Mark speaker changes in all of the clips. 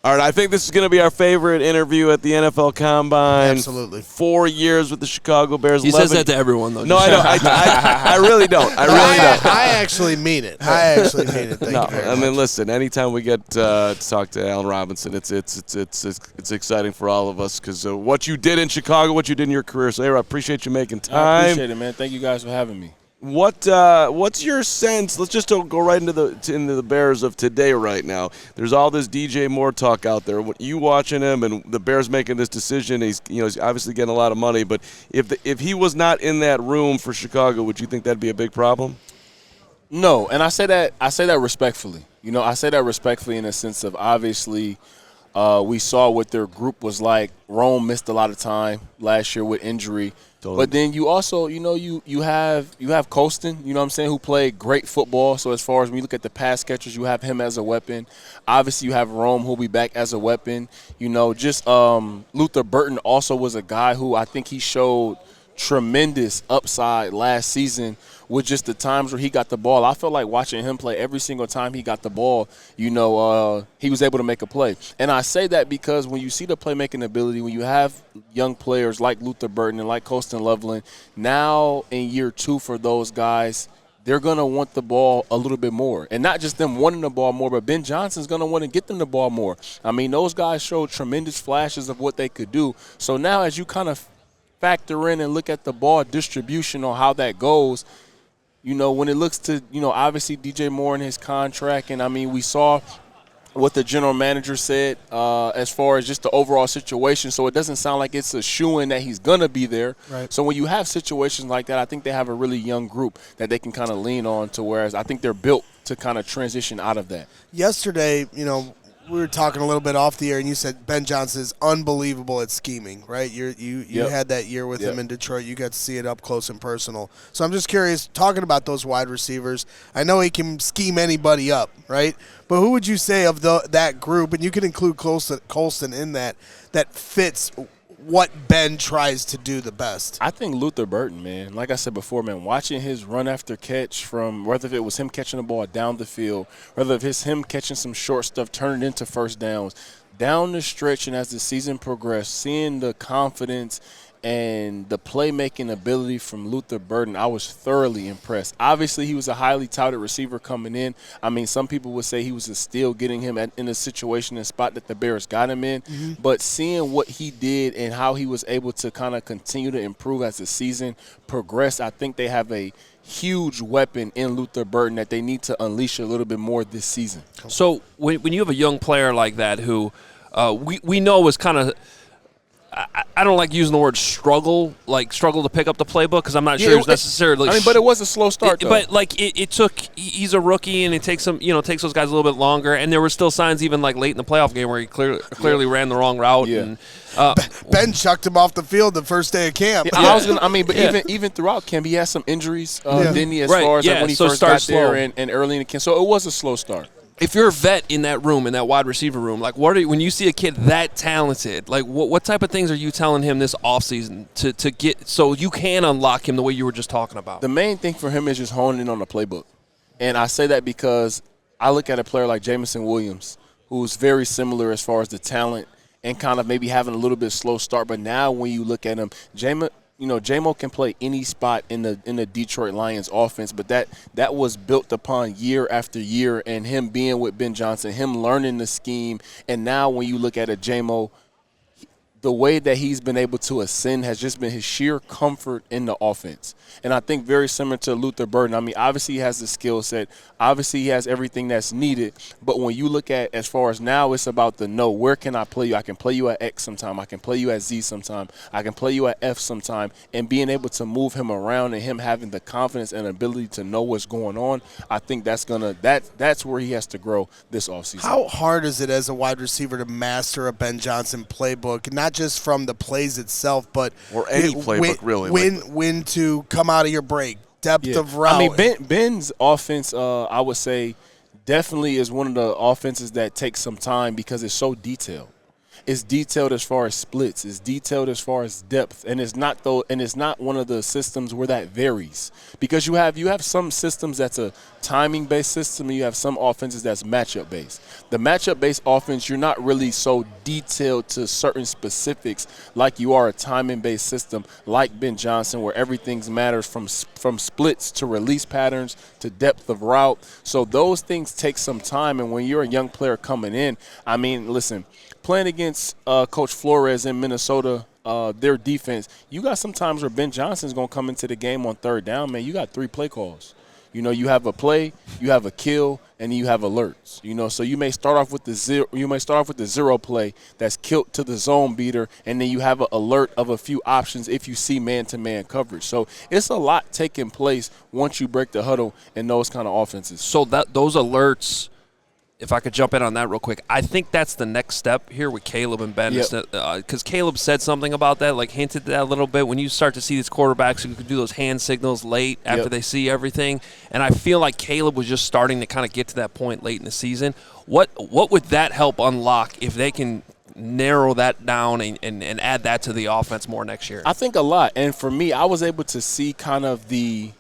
Speaker 1: All right, I think this is going to be our favorite interview at the NFL Combine.
Speaker 2: Absolutely.
Speaker 1: 4 years with the Chicago Bears.
Speaker 3: He says that to everyone, though.
Speaker 1: No, I know. I really don't. I really don't.
Speaker 2: I actually mean it. Thank you very much.
Speaker 1: I mean, listen. Anytime we get to talk to Allen Robinson, it's exciting for all of us because what you did in Chicago, what you did in your career. So, I appreciate you making time.
Speaker 4: I appreciate it, man. Thank you guys for having me.
Speaker 1: What's your sense? Let's just go right into the Bears of today right now. There's all this DJ Moore talk out there. What you watching him and the Bears making this decision? He's obviously getting a lot of money, but if he was not in that room for Chicago, would you think that'd be a big problem?
Speaker 4: No, and I say that respectfully. I say that respectfully in the sense of obviously we saw what their group was like. Rome missed a lot of time last year with injury. Totally. But then you also, you have Colston, who played great football. So as far as when you look at the pass catchers, you have him as a weapon. Obviously, you have Rome, who'll be back as a weapon. Luther Burton also was a guy who I think he showed tremendous upside last season with just the times where he got the ball. I felt like watching him play every single time he got the ball, he was able to make a play. And I say that because when you see the playmaking ability, when you have young players like Luther Burton and like Colston Loveland, now in year 2 for those guys, they're going to want the ball a little bit more. And not just them wanting the ball more, but Ben Johnson's going to want to get them the ball more. I mean, those guys showed tremendous flashes of what they could do. So now as you kind of factor in and look at the ball distribution on how that goes, when it looks to, obviously DJ Moore and his contract, and I mean, we saw what the general manager said as far as just the overall situation. So it doesn't sound like it's a shoo-in that he's going to be there. Right. So when you have situations like that, I think they have a really young group that they can kind of lean on to, whereas I think they're built to kind of transition out of that.
Speaker 2: Yesterday, we were talking a little bit off the air, and you said Ben Johnson is unbelievable at scheming, right? You had that year with him in Detroit. You got to see it up close and personal. So I'm just curious, talking about those wide receivers, I know he can scheme anybody up, right? But who would you say of that group, and you can include Colston in that fits what Ben tries to do the best?
Speaker 4: I think Luther Burton, man. Like I said before, man, watching his run after catch from whether it was him catching the ball down the field, whether it's him catching some short stuff, turning it into first downs, down the stretch and as the season progressed, seeing the confidence and the playmaking ability from Luther Burton, I was thoroughly impressed. Obviously, he was a highly touted receiver coming in. I mean, some people would say he was a steal getting him in a situation and spot that the Bears got him in. Mm-hmm. But seeing what he did and how he was able to kind of continue to improve as the season progressed, I think they have a huge weapon in Luther Burton that they need to unleash a little bit more this season.
Speaker 3: So when you have a young player like that who we know is kind of – I don't like using the word struggle to pick up the playbook because I'm not sure it's necessarily.
Speaker 4: But it was a slow start, though.
Speaker 3: But it took. He's a rookie, and it takes those guys a little bit longer. And there were still signs, even like late in the playoff game, where he clearly ran the wrong route.
Speaker 4: Yeah.
Speaker 3: And,
Speaker 2: Ben chucked him off the field the first day of camp.
Speaker 4: Yeah, even throughout camp, he had some injuries, didn't he? As far as when he first got there and early in the camp, so it was a slow start.
Speaker 3: If you're a vet in that room, in that wide receiver room, when you see a kid that talented, what type of things are you telling him this offseason to get so you can unlock him the way you were just talking about?
Speaker 4: The main thing for him is just honing in on the playbook. And I say that because I look at a player like Jameson Williams, who's very similar as far as the talent and kind of maybe having a little bit slow start. But now when you look at him, J-Mo can play any spot in the Detroit Lions offense, but that was built upon year after year and him being with Ben Johnson, him learning the scheme. And now when you look at a J-Mo, the way that he's been able to ascend has just been his sheer comfort in the offense. And I think very similar to Luther Burton. I mean, obviously he has the skill set. Obviously he has everything that's needed. But when you look at as far as now, it's about the no. Where can I play you? I can play you at X sometime. I can play you at Z sometime. I can play you at F sometime. And being able to move him around and him having the confidence and ability to know what's going on, I think that's where he has to grow this offseason.
Speaker 2: How hard is it as a wide receiver to master a Ben Johnson playbook? Not just from the plays itself, but
Speaker 1: or any playbook really.
Speaker 2: When to come out of your break, depth of route.
Speaker 4: I mean, Ben's offense, I would say, definitely is one of the offenses that takes some time because it's so detailed. It's detailed as far as splits. It's detailed as far as depth, and it's not one of the systems where that varies, because you have some systems that's a timing-based system, and you have some offenses that's matchup-based. The matchup-based offense, you're not really so detailed to certain specifics like you are a timing-based system like Ben Johnson, where everything matters from splits to release patterns to depth of route. So those things take some time, and when you're a young player coming in, I mean, listen, playing against Coach Flores in Minnesota, their defense, you got some times where Ben Johnson's going to come into the game on third down, man. You got 3 play calls. You know, you have a play, you have a kill, and you have alerts. You know, so you may start off with the zero play that's killed to the zone beater, and then you have an alert of a few options if you see man-to-man coverage. So it's a lot taking place once you break the huddle in those kind of offenses.
Speaker 3: So those alerts, if I could jump in on that real quick, I think that's the next step here with Caleb and Ben. Because Caleb said something about that, like hinted that a little bit. When you start to see these quarterbacks who can do those hand signals late after they see everything, and I feel like Caleb was just starting to kind of get to that point late in the season. What would that help unlock if they can narrow that down and add that to the offense more next year?
Speaker 4: I think a lot. And for me, I was able to see kind of the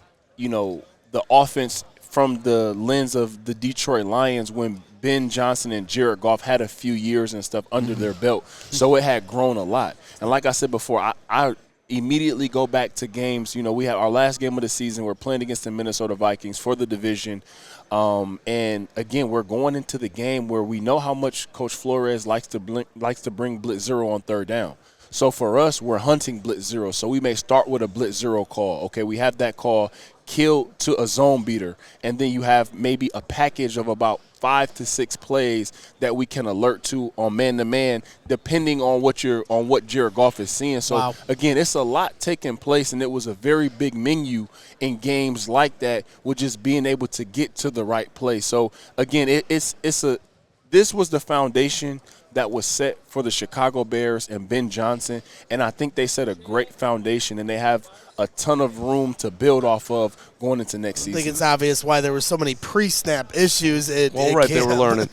Speaker 4: offense from the lens of the Detroit Lions when Ben Johnson and Jared Goff had a few years and stuff under their belt. So it had grown a lot. And like I said before, I immediately go back to games. You know, we have our last game of the season. We're playing against the Minnesota Vikings for the division. And, again, we're going into the game where we know how much Coach Flores likes to bring blitz zero on third down. So for us, we're hunting blitz zero. So we may start with a blitz zero call. Okay, we have that call, kill to a zone beater, and then you have maybe a package of about 5 to 6 plays that we can alert to on man-to-man, depending on what Jared Goff is seeing. So, Again, it's a lot taking place, and it was a very big menu in games like that with just being able to get to the right place. So, again, this was the foundation that was set for the Chicago Bears and Ben Johnson, and I think they set a great foundation, and they have a ton of room to build off of going into next season.
Speaker 2: I think it's obvious why there were so many pre-snap issues.
Speaker 1: They were learning.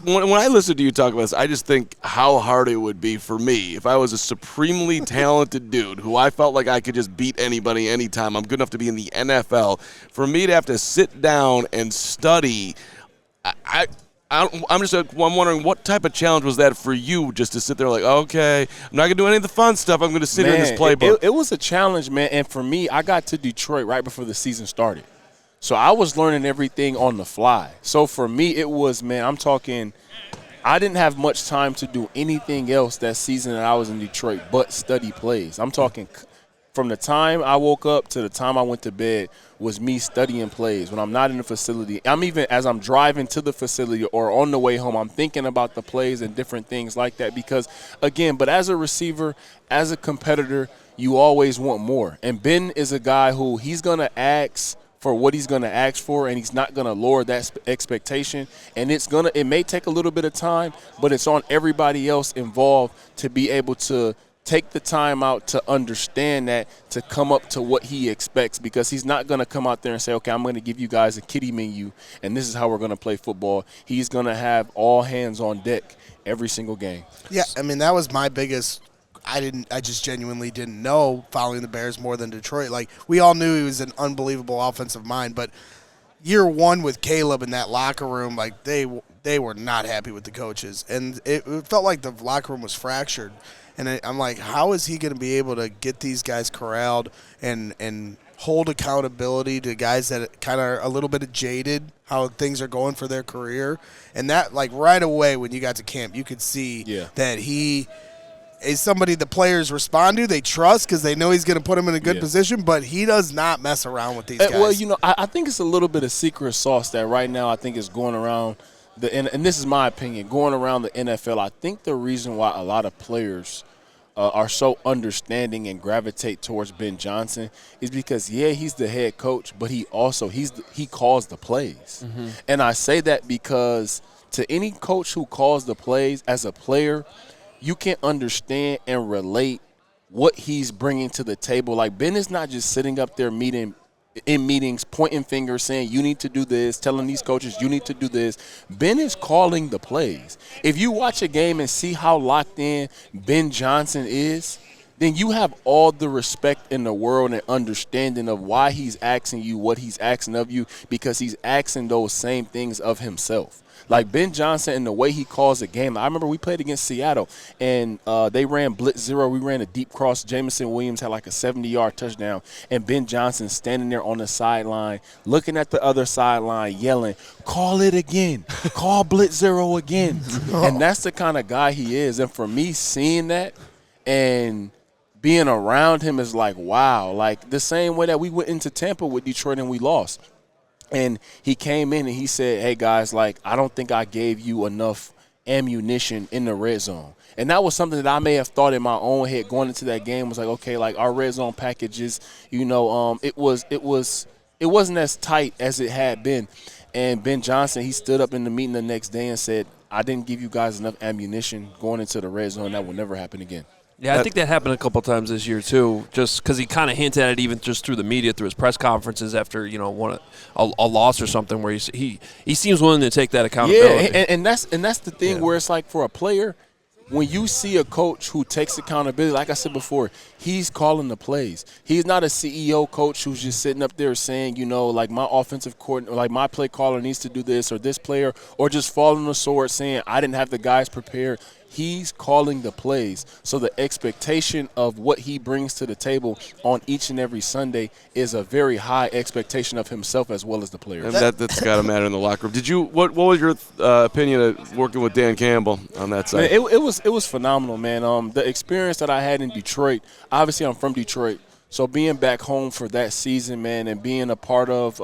Speaker 1: When I listen to you talk about this, I just think how hard it would be for me if I was a supremely talented dude who I felt like I could just beat anybody anytime. I'm good enough to be in the NFL. For me to have to sit down and study, I'm wondering what type of challenge was that for you, just to sit there like, okay, I'm not going to do any of the fun stuff. I'm going to sit here in this playbook.
Speaker 4: It was a challenge, man. And for me, I got to Detroit right before the season started. So I was learning everything on the fly. So for me, it was, man, I'm talking – I didn't have much time to do anything else that season that I was in Detroit but study plays. I'm talking from the time I woke up to the time I went to bed was me studying plays. When I'm not in the facility, as I'm driving to the facility or on the way home, I'm thinking about the plays and different things like that because, again, but as a receiver, as a competitor, you always want more. And Ben is a guy who he's going to ask for what he's going to ask for, and he's not going to lower that expectation. And it may take a little bit of time, but it's on everybody else involved to be able to take the time out to understand that, to come up to what he expects, because he's not going to come out there and say, okay, I'm going to give you guys a kiddie menu, and this is how we're going to play football. He's going to have all hands on deck every single game.
Speaker 2: Yeah, I mean, that was my biggest – I just genuinely didn't know following the Bears more than Detroit. Like, we all knew he was an unbelievable offensive mind, but year one with Caleb in that locker room, like, they were not happy with the coaches. And it felt like the locker room was fractured. And I'm like, how is he going to be able to get these guys corralled and hold accountability to guys that kind of are a little bit jaded, how things are going for their career? And that, like, right away when you got to camp, you could see that he is somebody the players respond to, they trust because they know he's going to put them in a good position, but he does not mess around with these guys.
Speaker 4: Well, you know, I think it's a little bit of secret sauce that right now I think is going around – and this is my opinion, going around the NFL. I think the reason why a lot of players are so understanding and gravitate towards Ben Johnson is because, he's the head coach, but he calls the plays. Mm-hmm. And I say that because to any coach who calls the plays, as a player, you can understand and relate what he's bringing to the table. Like, Ben is not just sitting up there in meetings, pointing fingers, saying you need to do this, telling these coaches you need to do this. Ben is calling the plays. If you watch a game and see how locked in Ben Johnson is, then you have all the respect in the world and understanding of why he's asking you what he's asking of you, because he's asking those same things of himself. Like Ben Johnson and the way he calls the game. I remember we played against Seattle, and they ran blitz zero. We ran a deep cross. Jamison Williams had like a 70-yard touchdown, and Ben Johnson standing there on the sideline, looking at the other sideline, yelling, "Call it again. Call blitz zero again." And that's the kind of guy he is. And for me, seeing that and being around him is like, wow. Like the same way that we went into Tampa with Detroit and we lost. And he came in and he said, "Hey, guys, like, I don't think I gave you enough ammunition in the red zone." And that was something that I may have thought in my own head going into that game, was like, okay, like our red zone packages, it wasn't as tight as it had been. And Ben Johnson, he stood up in the meeting the next day and said, "I didn't give you guys enough ammunition going into the red zone. That will never happen again."
Speaker 3: Yeah, I think that happened a couple times this year too. Just because he kind of hinted at it, even just through the media, through his press conferences after a loss or something, where he seems willing to take that accountability.
Speaker 4: Yeah, and that's the thing where it's like, for a player, when you see a coach who takes accountability, like I said before, he's calling the plays. He's not a CEO coach who's just sitting up there saying, like my offensive coordinator, like my play caller needs to do this or this player, or just falling on the sword saying I didn't have the guys prepared. He's calling the plays. So the expectation of what he brings to the table on each and every Sunday is a very high expectation of himself as well as the players.
Speaker 1: And that's got to matter in the locker room. What was your opinion of working with Dan Campbell on that side?
Speaker 4: Man, it was phenomenal, man. The experience that I had in Detroit, obviously I'm from Detroit, so being back home for that season, man, and being a part of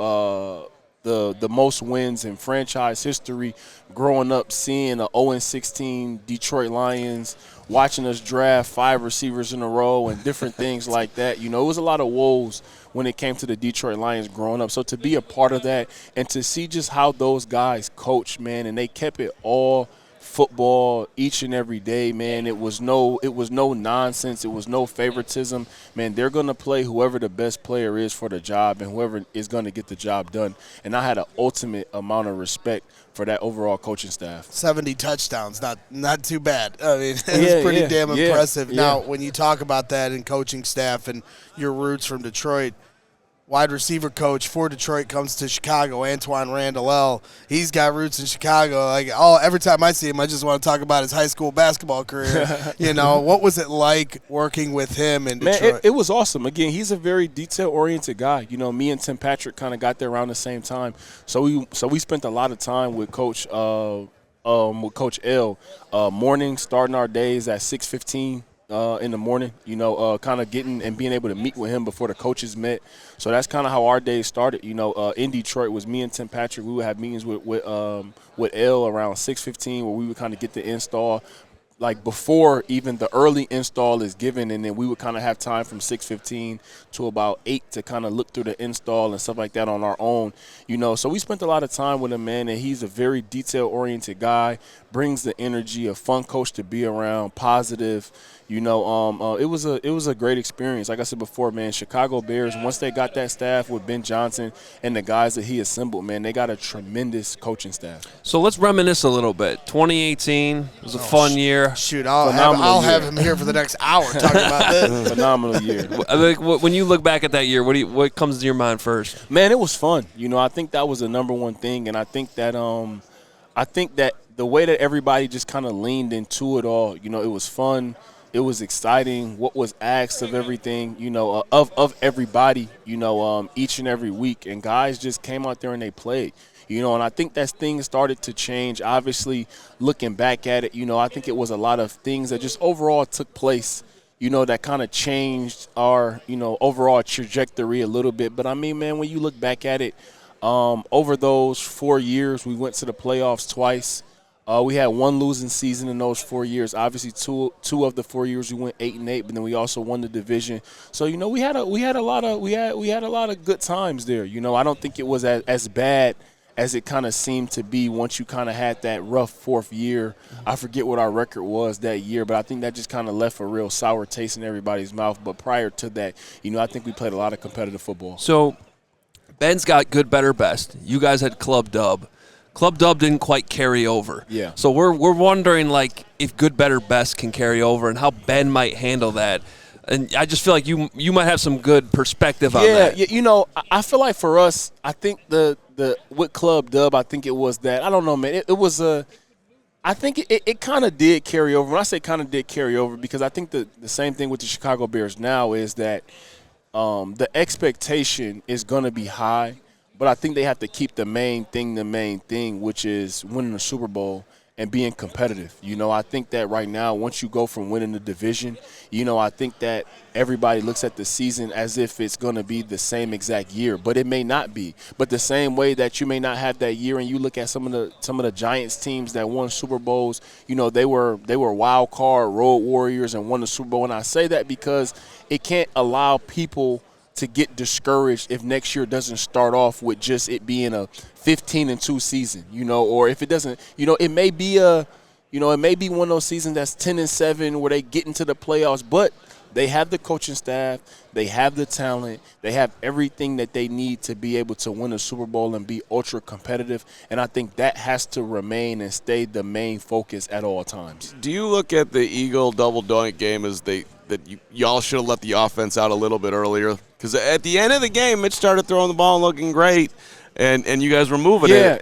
Speaker 4: the most wins in franchise history, growing up seeing the 0-16 Detroit Lions, watching us draft 5 receivers in a row and different things like that. It was a lot of woes when it came to the Detroit Lions growing up. So to be a part of that and to see just how those guys coach, man, and they kept it all football each and every day, man. It was no nonsense. It was no favoritism. Man, they're going to play whoever the best player is for the job and whoever is going to get the job done. And I had an ultimate amount of respect for that overall coaching staff.
Speaker 2: 70 touchdowns, not too bad. I mean, it's pretty damn impressive.
Speaker 4: Yeah.
Speaker 2: Now, when you talk about that in coaching staff and your roots from Detroit, wide receiver coach for Detroit comes to Chicago, Antwaan Randle. He's got roots in Chicago. Every time I see him, I just want to talk about his high school basketball career. What was it like working with him in Detroit?
Speaker 4: Man, it was awesome. Again, he's a very detail-oriented guy. Me and Tim Patrick kind of got there around the same time. So we spent a lot of time with Coach L. Morning, starting our days at 6:15. In the morning, kind of getting and being able to meet with him before the coaches met. So that's kind of how our days started. In Detroit was me and Tim Patrick. We would have meetings with L around 6:15 where we would kind of get the install, like before even the early install is given, and then we would kind of have time from 6:15 to about 8 to kind of look through the install and stuff like that on our own. So we spent a lot of time with him, man, and he's a very detail-oriented guy, brings the energy, a fun coach to be around, positive. It was a great experience. Like I said before, man, Chicago Bears, once they got that staff with Ben Johnson and the guys that he assembled, man, they got a tremendous coaching staff.
Speaker 3: So let's reminisce a little bit. 2018 was a fun year.
Speaker 2: Shoot, I'll have him here for the next hour talking about this.
Speaker 4: Phenomenal year.
Speaker 3: When you look back at that year, what comes to your mind first?
Speaker 4: Man, it was fun. I think that was the number one thing, and I think that the way that everybody just kind of leaned into it all, it was fun. It was exciting. What was asked of everything, of everybody, each and every week. And guys just came out there and they played, and I think that things started to change. Obviously, looking back at it, I think it was a lot of things that just overall took place, that kind of changed our, overall trajectory a little bit. But, I mean, man, when you look back at it, over those 4 years, we went to the playoffs twice. We had one losing season in those 4 years. Obviously, two of the 4 years we went 8-8, but then we also won the division. So we had a lot of good times there. I don't think it was as bad as it kind of seemed to be once you kind of had that rough fourth year. I forget what our record was that year, but I think that just kind of left a real sour taste in everybody's mouth. But prior to that, I think we played a lot of competitive football.
Speaker 3: So Ben's got good, better, best. You guys had Club Dub. Club Dub didn't quite carry over.
Speaker 4: Yeah.
Speaker 3: So we're wondering, like, if good, better, best can carry over and how Ben might handle that. And I just feel like you might have some good perspective on that.
Speaker 4: Yeah, you know, I feel like for us, I think the with Club Dub, I think it was that, I don't know, man, it was I think it kind of did carry over. When I say kind of did carry over, because I think the same thing with the Chicago Bears now is that the expectation is going to be high, but I think they have to keep the main thing, which is winning the Super Bowl and being competitive. You know, I think that right now, once you go from winning the division, you know, I think that everybody looks at the season as if it's going to be the same exact year, but it may not be. But the same way that you may not have that year, and you look at some of the Giants teams that won Super Bowls, you know, they were wild card road warriors and won the Super Bowl. And I say that because it can't allow people to get discouraged if next year doesn't start off with just it being a 15-2 season, you know, or if it doesn't, you know, it may be one of those seasons that's 10-7 where they get into the playoffs, but they have the coaching staff, they have the talent, they have everything that they need to be able to win a Super Bowl and be ultra competitive, and I think that has to remain and stay the main focus at all times.
Speaker 1: Do you look at the Eagle double doink game as y'all should have let the offense out a little bit earlier? Because at the end of the game, Mitch started throwing the ball and looking great, and you guys were moving it.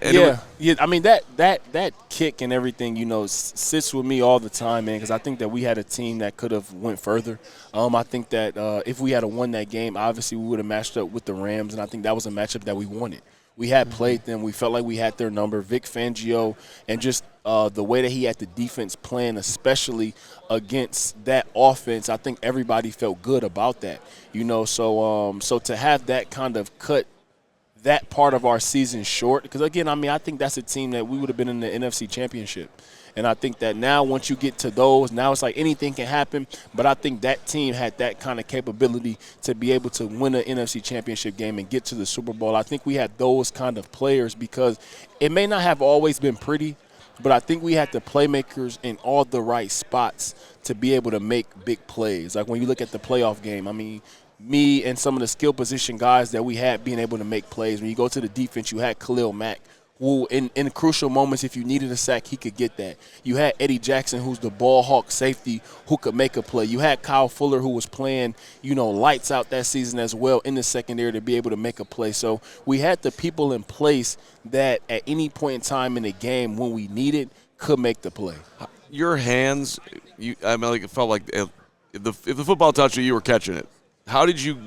Speaker 4: Yeah. I mean, that kick and everything, you know, sits with me all the time, man, because I think that we had a team that could have went further. I think that if we had won that game, obviously we would have matched up with the Rams, and I think that was a matchup that we wanted. We had played them. We felt like we had their number. Vic Fangio, and just the way that he had the defense playing, especially against that offense, I think everybody felt good about that. You know, so to have that kind of cut that part of our season short, because, again, I mean, I think that's a team that we would have been in the NFC Championship. And I think that now once you get to those, now it's like anything can happen. But I think that team had that kind of capability to be able to win an NFC Championship game and get to the Super Bowl. I think we had those kind of players because it may not have always been pretty, but I think we had the playmakers in all the right spots to be able to make big plays. Like when you look at the playoff game, I mean, me and some of the skill position guys that we had being able to make plays. When you go to the defense, you had Khalil Mack, who in crucial moments, if you needed a sack, he could get that. You had Eddie Jackson, who's the ball hawk safety, who could make a play. You had Kyle Fuller, who was playing, you know, lights out that season as well in the secondary to be able to make a play. So we had the people in place that at any point in time in the game when we needed could make the play.
Speaker 1: Your hands, I mean, like it felt like if the football touched you, you were catching it. How did you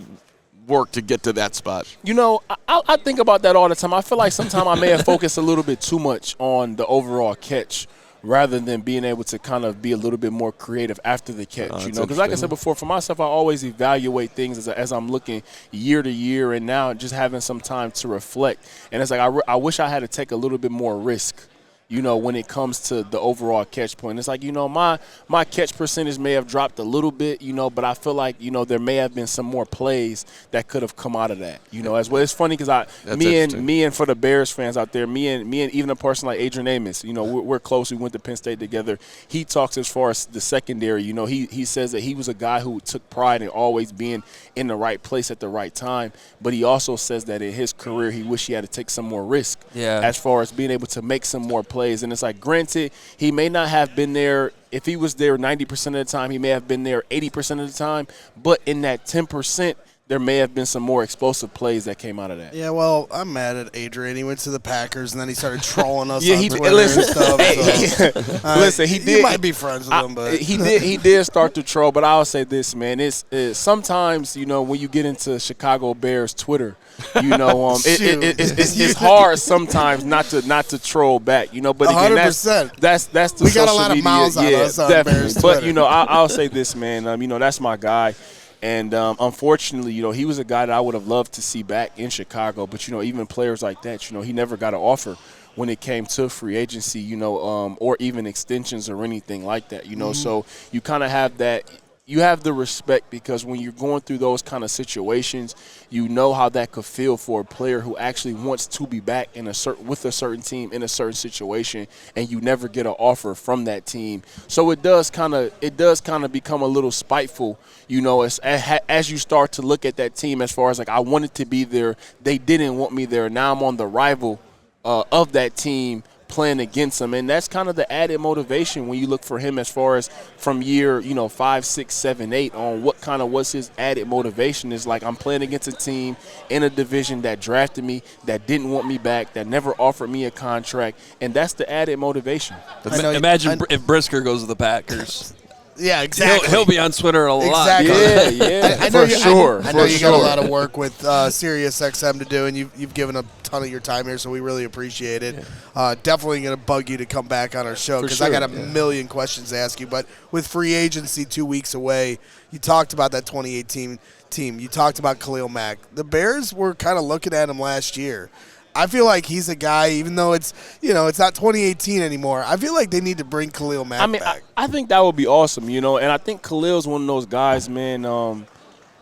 Speaker 1: work to get to that spot?
Speaker 4: You know, I think about that all the time. I feel like sometimes I may have focused a little bit too much on the overall catch rather than being able to kind of be a little bit more creative after the catch, you know. Because like I said before, for myself, I always evaluate things as I'm looking year to year, and now just having some time to reflect. And it's like I wish I had to take a little bit more risk, you know, when it comes to the overall catch point. It's like, you know, my catch percentage may have dropped a little bit, you know, but I feel like, you know, there may have been some more plays that could have come out of that, you know, as well. It's funny because me and for the Bears fans out there, me and even a person like Adrian Amos, you know, we're close. We went to Penn State together. He talks as far as the secondary, you know, he says that he was a guy who took pride in always being in the right place at the right time, but he also says that in his career he wished he had to take some more risk as far as being able to make some more plays. And it's like, granted, he may not have been there. If he was there 90% of the time, he may have been there 80% of the time. But in that 10%, there may have been some more explosive plays that came out of that.
Speaker 2: Yeah, well, I'm mad at Adrian. He went to the Packers, and then he started trolling us
Speaker 4: on
Speaker 2: Twitter and stuff.
Speaker 4: Listen, he did.
Speaker 2: You might be friends with him, but
Speaker 4: he did start to troll. But I'll say this, man. It's sometimes, you know, when you get into Chicago Bears Twitter, you know, it's hard sometimes not to troll back, you know. But again,
Speaker 2: 100%.
Speaker 4: That's the
Speaker 2: we
Speaker 4: social
Speaker 2: got a lot
Speaker 4: media.
Speaker 2: of mouths on us on Bears Twitter.
Speaker 4: But you know, I'll say this, man. You know, that's my guy. And unfortunately, you know, he was a guy that I would have loved to see back in Chicago. But, you know, even players like that, you know, he never got an offer when it came to free agency, you know, or even extensions or anything like that, you know. So you kind of have that you have the respect because when you're going through those kind of situations, you know how that could feel for a player who actually wants to be back with a certain team in a certain situation, and you never get an offer from that team. So it does kind of become a little spiteful, as you start to look at that team as far as like I wanted to be there, they didn't want me there. Now I'm on the rival of that team, playing against him, and that's kind of the added motivation when you look for him as far as from year 5, 6, 7, 8 on what kind of was his added motivation is like I'm playing against a team in a division that drafted me, that didn't want me back, that never offered me a contract, and that's the added motivation.
Speaker 3: Imagine if Brisker goes to the Packers.
Speaker 2: Yeah, exactly.
Speaker 3: He'll be on Twitter a lot.
Speaker 2: Exactly.
Speaker 4: Yeah,
Speaker 2: I know
Speaker 4: for sure.
Speaker 2: I know you got a lot of work with Sirius XM to do, and you've given a ton of your time here, so we really appreciate it. Yeah. Definitely going to bug you to come back on our show because I got a million questions to ask you. But with free agency 2 weeks away, you talked about that 2018 team. You talked about Khalil Mack. The Bears were kind of looking at him last year. I feel like he's a guy, even though it's not 2018 anymore, I feel like they need to bring Khalil Mack back.
Speaker 4: I think that would be awesome, and I think Khalil's one of those guys, man.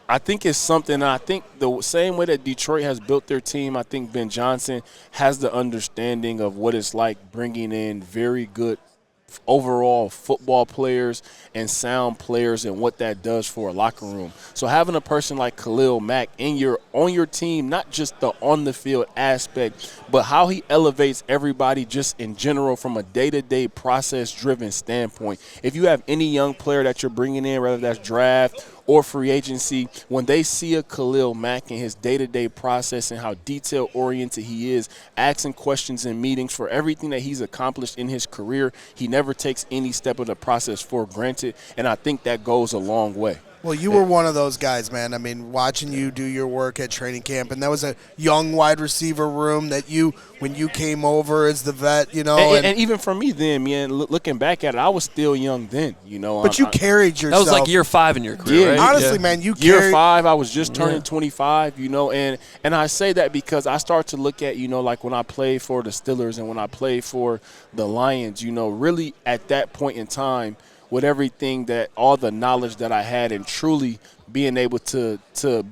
Speaker 4: I think it's something, I think the same way that Detroit has built their team, I think Ben Johnson has the understanding of what it's like bringing in very good overall football players and sound players and what that does for a locker room. So having a person like Khalil Mack on your team, not just the on the field aspect, but how he elevates everybody just in general from a day-to-day process-driven standpoint. If you have any young player that you're bringing in, whether that's draft or free agency, when they see a Khalil Mack in his day-to-day process and how detail-oriented he is, asking questions in meetings for everything that he's accomplished in his career, he never takes any step of the process for granted, and I think that goes a long way.
Speaker 2: Well, you were one of those guys, man. I mean, watching you do your work at training camp, and that was a young wide receiver room that when you came over as the vet,
Speaker 4: And even for me then, man, looking back at it, I was still young then,
Speaker 2: But you carried yourself.
Speaker 3: That was like year 5 in your career, right?
Speaker 2: Honestly, man, you carried.
Speaker 4: Year 5, I was just turning 25, and I say that because I start to look at, like when I played for the Steelers and when I played for the Lions, really at that point in time, with everything that all the knowledge that I had and truly being able to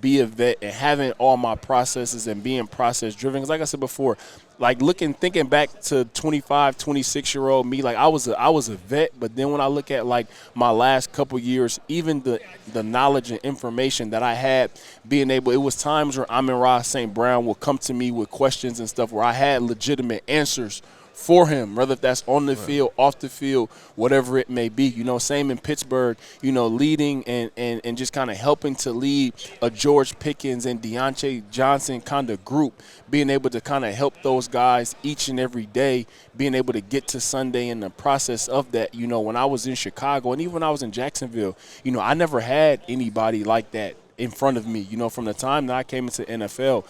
Speaker 4: be a vet and having all my processes and being process driven. Because like I said before, like thinking back to 25, 26-year-old me, like I was a vet. But then when I look at like my last couple years, even the knowledge and information that I had, it was times where Amon-Ra St. Brown would come to me with questions and stuff where I had legitimate answers for him, whether that's on the field, off the field, whatever it may be. Same in Pittsburgh, leading and just kind of helping to lead a George Pickens and Deontay Johnson kind of group, being able to kind of help those guys each and every day, being able to get to Sunday in the process of that. When I was in Chicago and even when I was in Jacksonville, I never had anybody like that in front of me. From the time that I came into NFL,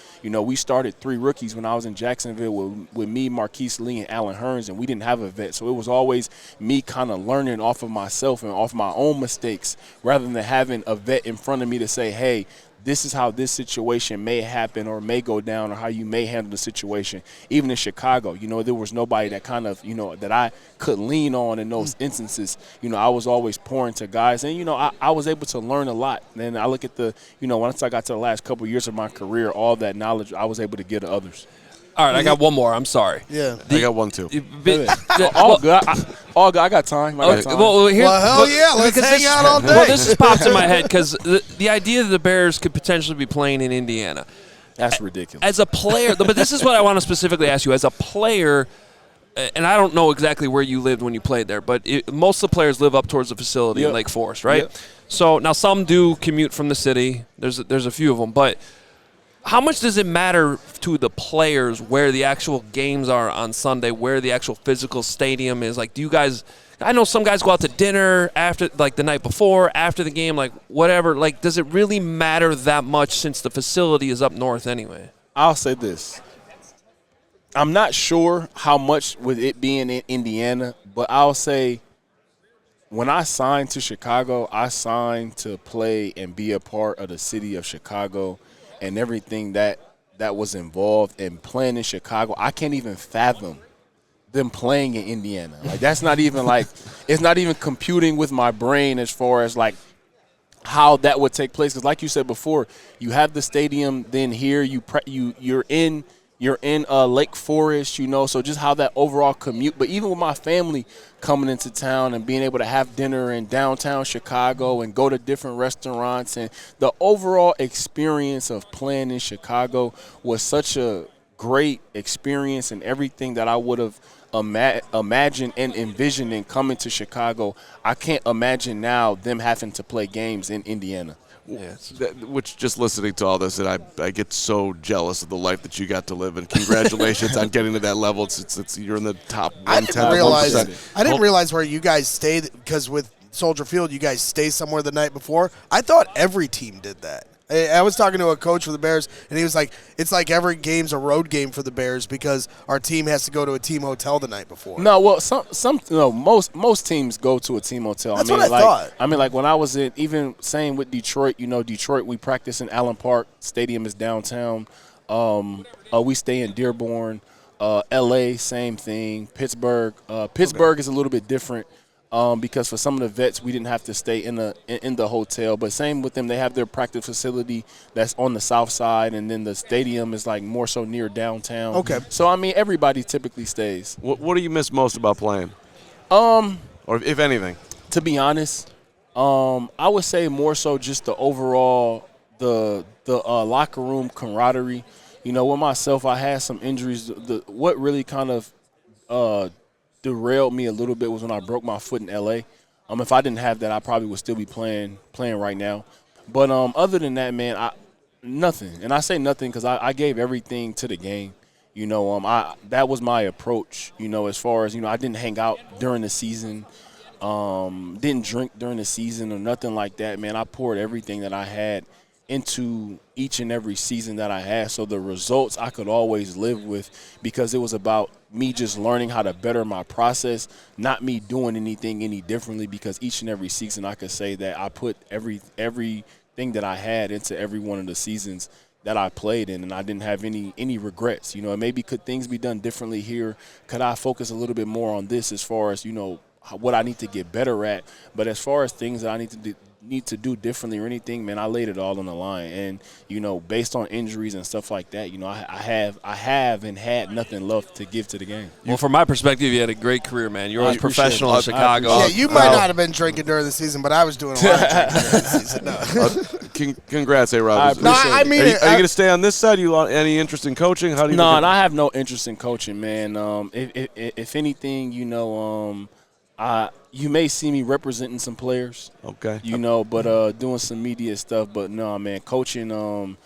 Speaker 4: we started 3 rookies when I was in Jacksonville with me, Marquise Lee, and Allen Hurns, and we didn't have a vet. So it was always me kind of learning off of myself and off my own mistakes rather than having a vet in front of me to say, hey, this is how this situation may happen or may go down or how you may handle the situation. Even in Chicago, there was nobody that kind of, that I could lean on in those instances. I was always pouring to guys. And, I was able to learn a lot. And I look at once I got to the last couple of years of my career, all that knowledge I was able to give to others.
Speaker 3: All right, I got one more. I'm sorry.
Speaker 2: Yeah.
Speaker 1: I got one too.
Speaker 4: All good. I got time. Well,
Speaker 2: hell yeah. Let's hang out all day.
Speaker 3: Well, this just popped in my head because the idea that the Bears could potentially be playing in Indiana.
Speaker 4: That's ridiculous.
Speaker 3: As a player, but this is what I want to specifically ask you. As a player, and I don't know exactly where you lived when you played there, but most of the players live up towards the facility in Lake Forest, right? Yep. So now some do commute from the city. There's a few of them, but how much does it matter to the players where the actual games are on Sunday, where the actual physical stadium is? Like, do you guys – I know some guys go out to dinner after, like, the night before, after the game, like, whatever. Like, does it really matter that much since the facility is up north anyway?
Speaker 4: I'll say this. I'm not sure how much with it being in Indiana, but I'll say when I signed to Chicago, I signed to play and be a part of the city of Chicago and everything that was involved in playing in Chicago. I can't even fathom them playing in Indiana. Like, that's not even like – it's not even computing with my brain as far as, like, how that would take place. Because like you said before, you have the stadium, then here you're in Lake Forest, so just how that overall commute. But even with my family coming into town and being able to have dinner in downtown Chicago and go to different restaurants, and the overall experience of playing in Chicago was such a great experience, and everything that I would have imagined and envisioned in coming to Chicago, I can't imagine now them having to play games in Indiana.
Speaker 1: Yes. Which, just listening to all this, and I get so jealous of the life that you got to live, and congratulations on getting to that level. It's you're in the top 110.
Speaker 2: I didn't realize where you guys stayed, because with Soldier Field, you guys stay somewhere the night before. I thought every team did that. I was talking to a coach for the Bears, and he was like, it's like every game's a road game for the Bears because our team has to go to a team hotel the night before.
Speaker 4: No, well, most teams go to a team hotel.
Speaker 2: That's what I thought.
Speaker 4: I mean, like when I was even same with Detroit, Detroit, we practice in Allen Park. Stadium is downtown. We stay in Dearborn. L.A., same thing. Pittsburgh. Pittsburgh is a little bit different. Because for some of the vets, we didn't have to stay in the hotel. But same with them, they have their practice facility that's on the south side, and then the stadium is like more so near downtown.
Speaker 2: Okay.
Speaker 4: So, I mean, everybody typically stays.
Speaker 1: What do you miss most about playing? Or if anything?
Speaker 4: To be honest, I would say more so just the overall, the locker room camaraderie. With myself, I had some injuries. What really kind of derailed me a little bit was when I broke my foot in L.A. If I didn't have that, I probably would still be playing right now. But other than that, man, nothing. And I say nothing because I gave everything to the game. That was my approach. As far as I didn't hang out during the season, didn't drink during the season or nothing like that. Man, I poured everything that I had into each and every season that I had. So the results I could always live with, because it was about me just learning how to better my process, not me doing anything any differently, because each and every season I could say that I put everything that I had into every one of the seasons that I played in, and I didn't have any regrets. Maybe could things be done differently here? Could I focus a little bit more on this as far as, what I need to get better at? But as far as things that I need to do differently or anything, man, I laid it all on the line. And based on injuries and stuff like that, I have and had nothing left to give to the game.
Speaker 3: Well, from my perspective, you had a great career, man. You're always professional in Chicago.
Speaker 2: Yeah, you might not have been drinking during the season, but I was doing a lot of drinking during the season. No.
Speaker 1: Congrats, A-Rob.
Speaker 2: I mean,
Speaker 1: are you going to stay on this side? You want any interest in coaching? How do you?
Speaker 4: No, and I have no interest in coaching, man. If anything, you may see me representing some players.
Speaker 1: Okay.
Speaker 4: But doing some media stuff. But no, man, coaching.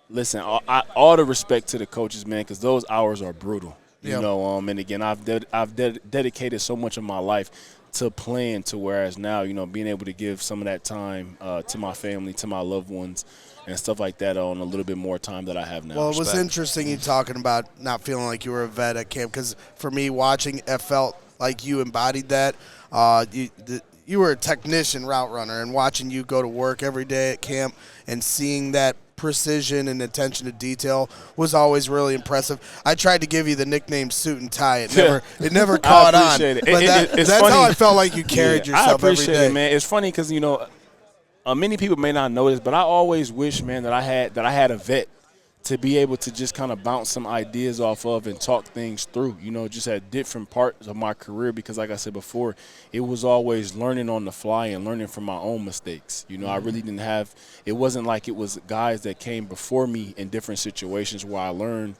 Speaker 4: Listen, all the respect to the coaches, man, because those hours are brutal.
Speaker 2: Yeah.
Speaker 4: And again, I've dedicated so much of my life to playing, to whereas now, being able to give some of that time to my family, to my loved ones, and stuff like that on a little bit more time that I have now.
Speaker 2: Well, it was interesting you talking about not feeling like you were a vet at camp, because for me, watching, it felt like you embodied that. You were a technician route runner, and watching you go to work every day at camp and seeing that precision and attention to detail was always really impressive. I tried to give you the nickname Suit and Tie. It never caught on.
Speaker 4: I appreciate it.
Speaker 2: But that's funny. How I felt like you carried yourself every day.
Speaker 4: I appreciate it, man. It's funny because, many people may not know this, but I always wish, man, that I had a vet to be able to just kind of bounce some ideas off of and talk things through, just at different parts of my career, because like I said before, it was always learning on the fly and learning from my own mistakes. I really didn't have – it wasn't like it was guys that came before me in different situations where I learned,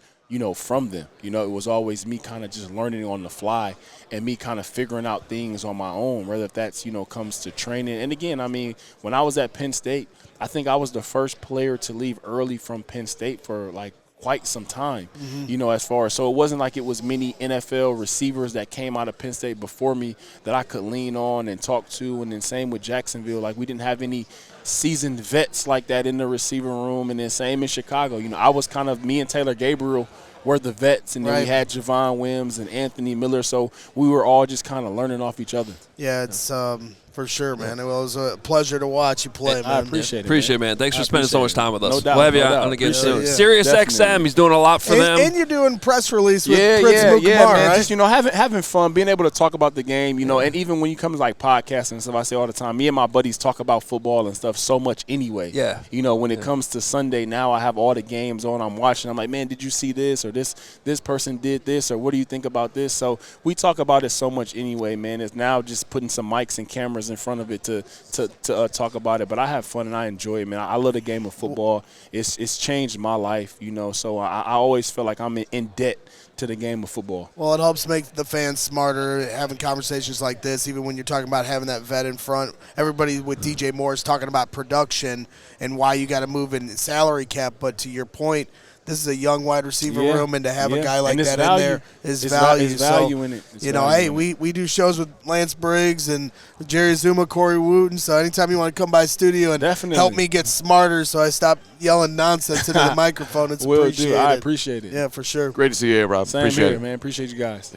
Speaker 4: from them. It was always me kind of just learning on the fly and me kind of figuring out things on my own, whether if that's, comes to training. And again, I mean, when I was at Penn State, I think I was the first player to leave early from Penn State for like quite some time, as far as, so it wasn't like it was many NFL receivers that came out of Penn State before me that I could lean on and talk to. And then same with Jacksonville, like we didn't have any seasoned vets like that in the receiver room. And then same in Chicago, I was kind of, me and Taylor Gabriel were the vets, and then we had Javon Wims and Anthony Miller, so we were all just kind of learning off each other.
Speaker 2: Yeah, it's for sure, man. It was a pleasure to watch you play, man.
Speaker 4: I appreciate it.
Speaker 3: Appreciate it, man. Thanks for spending so much time with us.
Speaker 4: No doubt.
Speaker 3: We'll have you
Speaker 4: no
Speaker 3: on
Speaker 4: doubt.
Speaker 3: again soon.
Speaker 2: Yeah.
Speaker 3: Sirius
Speaker 4: Definitely.
Speaker 3: XM, he's doing a lot for them.
Speaker 2: And you're doing press release with
Speaker 4: Yeah,
Speaker 2: Prince Mukamar,
Speaker 4: man.
Speaker 2: right?
Speaker 4: Just, having fun, being able to talk about the game, and even when you come to like podcasts and stuff, I say all the time, me and my buddies talk about football and stuff so much anyway.
Speaker 3: Yeah.
Speaker 4: When it comes to Sunday, now I have all the games on. I'm watching. I'm like, man, did you see this or this person did this or what do you think about this? So we talk about it so much anyway, man. It's now just putting some mics and cameras in front of it to talk about it. But I have fun and I enjoy it, man. I love the game of football. It's changed my life, so I always feel like I'm in debt to the game of football.
Speaker 2: Well, it helps make the fans smarter, having conversations like this, even when you're talking about having that vet in front. Everybody with DJ Moore is talking about production and why you got to move in salary cap. But to your point, this is a young wide receiver room, and to have a guy like that in there is value.
Speaker 4: It's value in it.
Speaker 2: Hey, we do shows with Lance Briggs and Jerry Zuma, Corey Wooten. So anytime you want to come by studio and help me get smarter so I stop yelling nonsense into the microphone, it's appreciated.
Speaker 4: I appreciate it.
Speaker 2: Yeah, for sure.
Speaker 1: Great to see you, Rob.
Speaker 4: Same
Speaker 1: Appreciate
Speaker 4: here,
Speaker 1: it.
Speaker 4: man. Appreciate you guys.